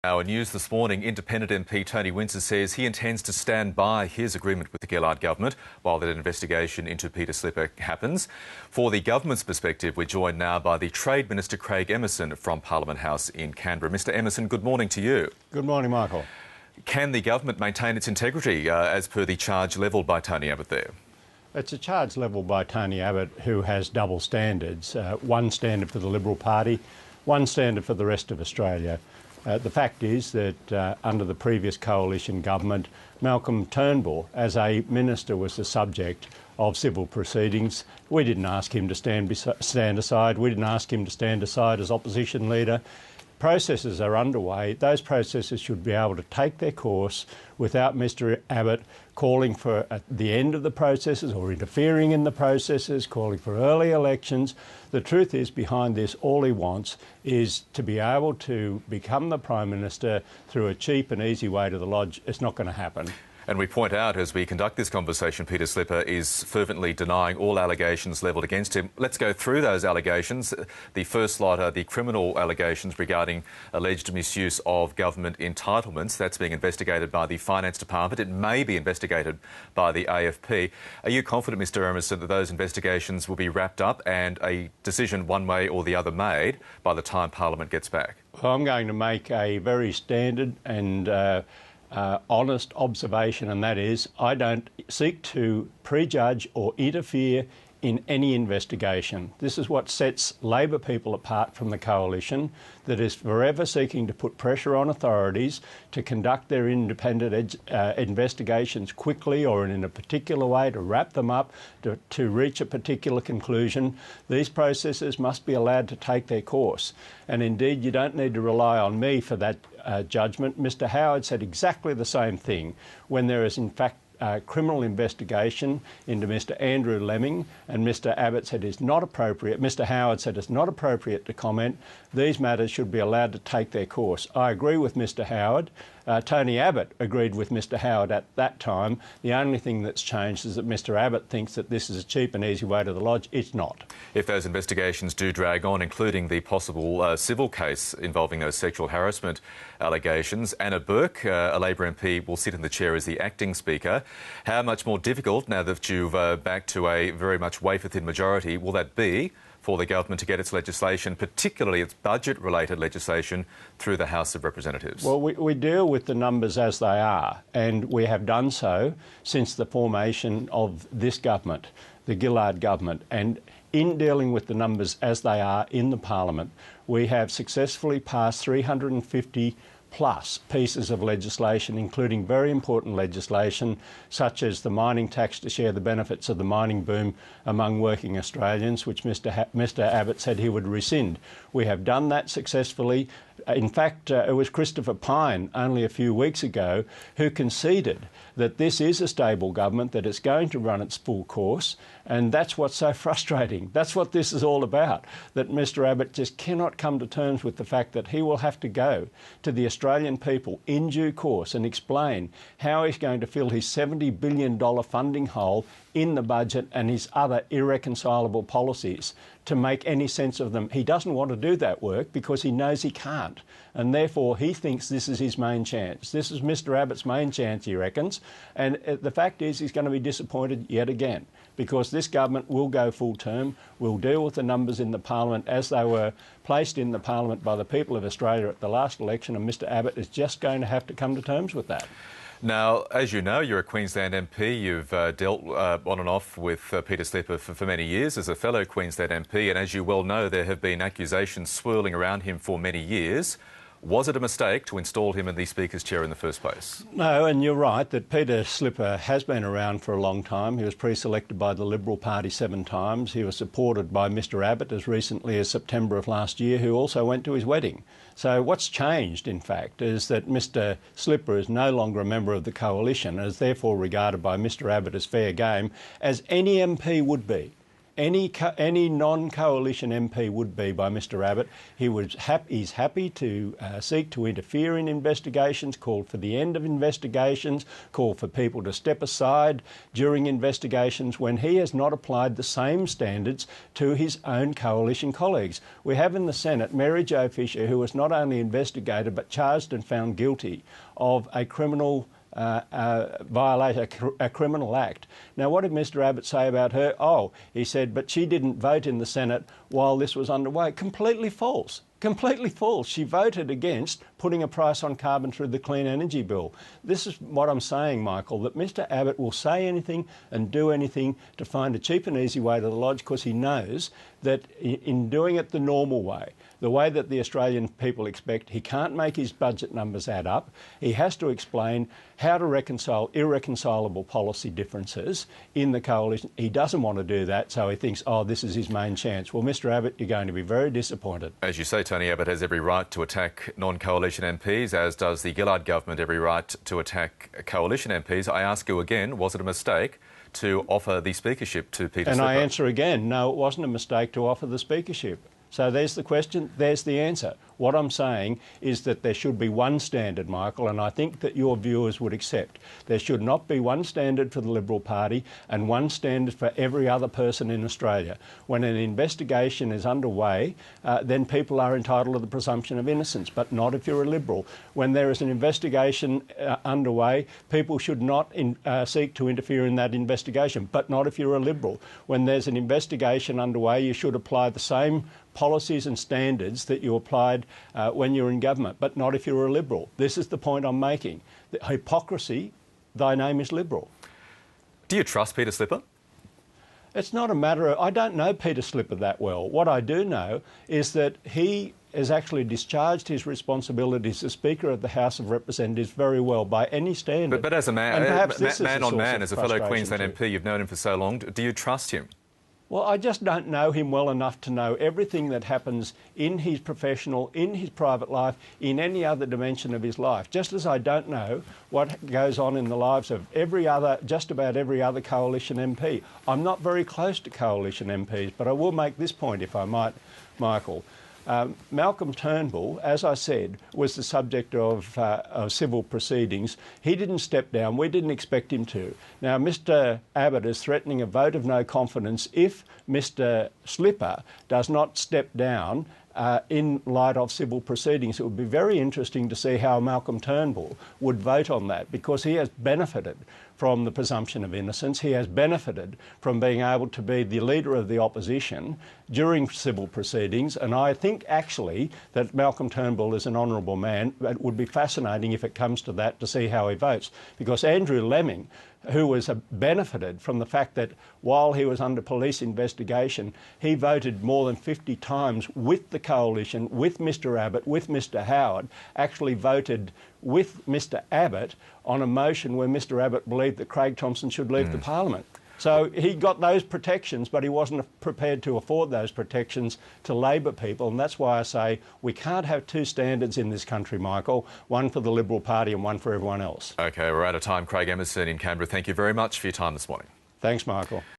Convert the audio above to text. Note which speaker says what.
Speaker 1: Our news this morning, Independent MP Tony Windsor says he intends to stand by his agreement with the Gillard government while that investigation into Peter Slipper happens. For the government's perspective, we're joined now by the Trade Minister Craig Emerson from Parliament House in Canberra. Mr Emerson, good morning to you.
Speaker 2: Good morning, Michael.
Speaker 1: Can the government maintain its integrity as per the charge levelled by Tony Abbott there?
Speaker 2: It's a charge levelled by Tony Abbott, who has double standards. One standard for the Liberal Party, one standard for the rest of Australia. The fact is that under the previous coalition government, Malcolm Turnbull, as a minister, was the subject of civil proceedings. We didn't ask him to stand aside. We didn't ask him to stand aside as opposition leader. Processes are underway. Those processes should be able to take their course without Mr Abbott calling for at the end of the processes or interfering in the processes, calling for early elections. The truth is, behind this, all he wants is to be able to become the Prime Minister through a cheap and easy way to the lodge. It's not going to happen.
Speaker 1: And we point out as we conduct this conversation, Peter Slipper is fervently denying all allegations levelled against him. Let's go through those allegations. The first lot are the criminal allegations regarding alleged misuse of government entitlements. That's being investigated by the Finance Department. It may be investigated by the AFP. Are you confident, Mr Emerson, that those investigations will be wrapped up and a decision one way or the other made by the time Parliament gets back?
Speaker 2: Well, I'm going to make a very standard and honest observation, and that is I don't seek to prejudge or interfere in any investigation. This is what sets Labor people apart from the coalition, that is forever seeking to put pressure on authorities to conduct their independent investigations quickly or in a particular way, to wrap them up, to reach a particular conclusion. These processes must be allowed to take their course. And indeed, you don't need to rely on me for that judgment. Mr Howard said exactly the same thing when there is in fact criminal investigation into Mr Andrew Lemming, and Mr Abbott said it's not appropriate. Mr Howard said it's not appropriate to comment. These matters should be allowed to take their course. I agree with Mr Howard. Tony Abbott agreed with Mr Howard at that time. The only thing that's changed is that Mr Abbott thinks that this is a cheap and easy way to the lodge. It's not.
Speaker 1: If those investigations do drag on, including the possible civil case involving those sexual harassment allegations, Anna Burke, a Labor MP, will sit in the chair as the acting Speaker. How much more difficult, now that you've back to a very much wafer-thin majority, will that be for the government to get its legislation, particularly its budget-related legislation, through the House of Representatives?
Speaker 2: Well, we deal with the numbers as they are, and we have done so since the formation of this government, the Gillard government. And in dealing with the numbers as they are in the Parliament, we have successfully passed 350 plus pieces of legislation, including very important legislation such as the mining tax to share the benefits of the mining boom among working Australians, which Mr Abbott said he would rescind. We have done that successfully. In fact, it was Christopher Pyne only a few weeks ago who conceded that this is a stable government, that it's going to run its full course, and that's what's so frustrating. That's what this is all about, that Mr Abbott just cannot come to terms with the fact that he will have to go to the Australian people in due course and explain how he's going to fill his $70 billion funding hole in the budget and his other irreconcilable policies to make any sense of them. He doesn't want to do that work because he knows he can't, and therefore he thinks this is his main chance. This is Mr Abbott's main chance, he reckons, and the fact is he's going to be disappointed yet again, because this government will go full term, will deal with the numbers in the Parliament as they were placed in the Parliament by the people of Australia at the last election, and Mr Abbott is just going to have to come to terms with that.
Speaker 1: Now, as you know, you're a Queensland MP. You've dealt on and off with Peter Slipper for many years as a fellow Queensland MP, and as you well know, there have been accusations swirling around him for many years. Was it a mistake to install him in the Speaker's chair in the first place?
Speaker 2: No, and you're right that Peter Slipper has been around for a long time. He was pre-selected by the Liberal Party 7 times. He was supported by Mr Abbott as recently as September of last year, who also went to his wedding. So what's changed, in fact, is that Mr Slipper is no longer a member of the coalition and is therefore regarded by Mr Abbott as fair game, as any MP would be. any non-coalition MP would be by Mr Abbott. He's happy to seek to interfere in investigations, called for the end of investigations, called for people to step aside during investigations when he has not applied the same standards to his own coalition colleagues. We have in the Senate Mary Jo Fisher, who was not only investigated but charged and found guilty of a criminal violate a criminal act. Now, what did Mr Abbott say about her? Oh, he said, but she didn't vote in the Senate while this was underway. Completely false. Completely false. She voted against putting a price on carbon through the Clean Energy Bill. This is what I'm saying, Michael, that Mr Abbott will say anything and do anything to find a cheap and easy way to the Lodge, because he knows that in doing it the normal way, the way that the Australian people expect, he can't make his budget numbers add up. He has to explain how to reconcile irreconcilable policy differences in the coalition. He doesn't want to do that, so he thinks, oh, this is his main chance. Well, Mr Abbott, you're going to be very disappointed.
Speaker 1: As you say, Tony Abbott has every right to attack non-coalition MPs, as does the Gillard government every right to attack coalition MPs. I ask you again, was it a mistake to offer the speakership to Peter Slipper?
Speaker 2: And I answer again, no, it wasn't a mistake to offer the speakership. So there's the question, there's the answer. What I'm saying is that there should be one standard, Michael, and I think that your viewers would accept. There should not be one standard for the Liberal Party and one standard for every other person in Australia. When an investigation is underway, then people are entitled to the presumption of innocence, but not if you're a Liberal. When there is an investigation underway, people should not seek to interfere in that investigation, but not if you're a Liberal. When there's an investigation underway, you should apply the same policies and standards that you applied when you're in government, but not if you're a Liberal. This is the point I'm making. The hypocrisy, thy name is Liberal.
Speaker 1: Do you trust Peter Slipper?
Speaker 2: It's not a matter of... I don't know Peter Slipper that well. What I do know is that he has actually discharged his responsibilities as Speaker of the House of Representatives very well by any standard.
Speaker 1: But as a man, man on man, as a fellow Queensland
Speaker 2: too.
Speaker 1: MP, you've known him for so long, do you trust him?
Speaker 2: Well, I just don't know him well enough to know everything that happens in his professional, in his private life, in any other dimension of his life. Just as I don't know what goes on in the lives of just about every other coalition MP. I'm not very close to coalition MPs, but I will make this point, if I might, Michael. Malcolm Turnbull, as I said, was the subject of civil proceedings. He didn't step down. We didn't expect him to. Now, Mr Abbott is threatening a vote of no confidence if Mr Slipper does not step down in light of civil proceedings. It would be very interesting to see how Malcolm Turnbull would vote on that, because he has benefited from the presumption of innocence. He has benefited from being able to be the leader of the opposition during civil proceedings, and I think actually that Malcolm Turnbull is an honourable man. It would be fascinating if it comes to that to see how he votes, because Andrew Lemming, who was benefited from the fact that while he was under police investigation, he voted more than 50 times with the coalition, with Mr Abbott, with Mr Howard, actually voted with Mr Abbott on a motion where Mr Abbott believed that Craig Thomson should leave the parliament. So he got those protections, but he wasn't prepared to afford those protections to Labor people, and that's why I say we can't have two standards in this country, Michael, one for the Liberal Party and one for everyone else.
Speaker 1: OK, we're out of time. Craig Emerson in Canberra, thank you very much for your time this morning.
Speaker 2: Thanks, Michael.